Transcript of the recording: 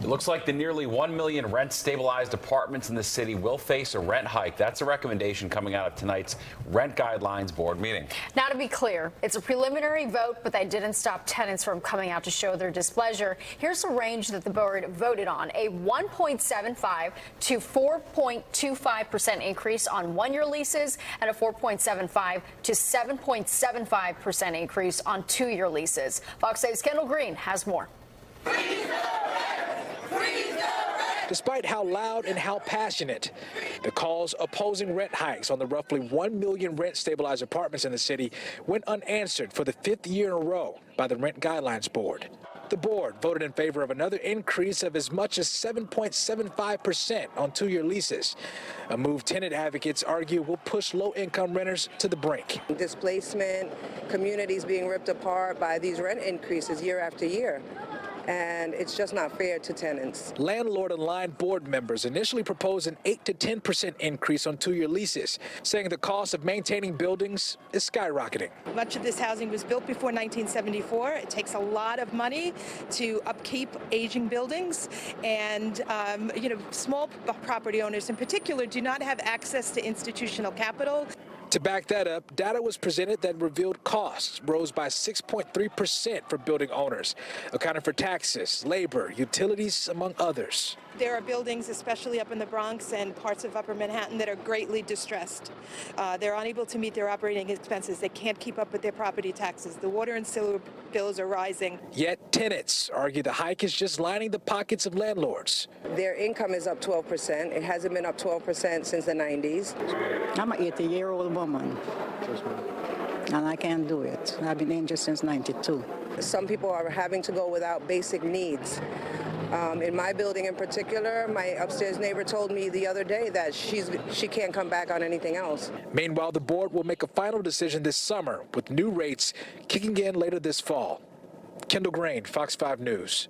It looks like the nearly 1 million rent-stabilized apartments in the city will face a rent hike. That's a recommendation coming out of tonight's Rent Guidelines Board meeting. Now, to be clear, it's a preliminary vote, but they didn't stop tenants from coming out to show their displeasure. Here's the range that the board voted on: a 1.75 to 4.25% increase on one-year leases and a 4.75 to 7.75% increase on two-year leases. Fox 8's Kendall Green has more. Despite how loud and how passionate, the calls opposing rent hikes on the roughly 1 million rent-stabilized apartments in the city went unanswered for the 5th year in a row by the Rent Guidelines Board. The board voted in favor of another increase of as much as 7.75% on two-year leases, a move tenant advocates argue will push low-income renters to the brink. Displacement, communities being ripped apart by these rent increases year after year. And it's just not fair to tenants. Landlord Aligned board members initially proposed an 8 to 10% increase on two-year leases, saying the cost of maintaining buildings is skyrocketing. Much of this housing was built before 1974. It takes a lot of money to upkeep aging buildings, and small property owners in particular do not have access to institutional capital. To back that up, data was presented that revealed costs rose by 6.3% for building owners, accounting for taxes, labor, utilities, among others. There are buildings, especially up in the Bronx and parts of Upper Manhattan, that are greatly distressed. They're unable to meet their operating expenses. They can't keep up with their property taxes. The water and sewer bills are rising. Yet tenants argue the hike is just lining the pockets of landlords. Their income is up 12%. It hasn't been up 12% since the 90s. I'm an 80-year-old woman, and I can't do it. I've been injured since '92. Some people are having to go without basic needs. In my building in particular, my upstairs neighbor told me the other day that she can't come back on anything else. Meanwhile, the board will make a final decision this summer, with new rates kicking in later this fall. Kendall Green, Fox 5 News.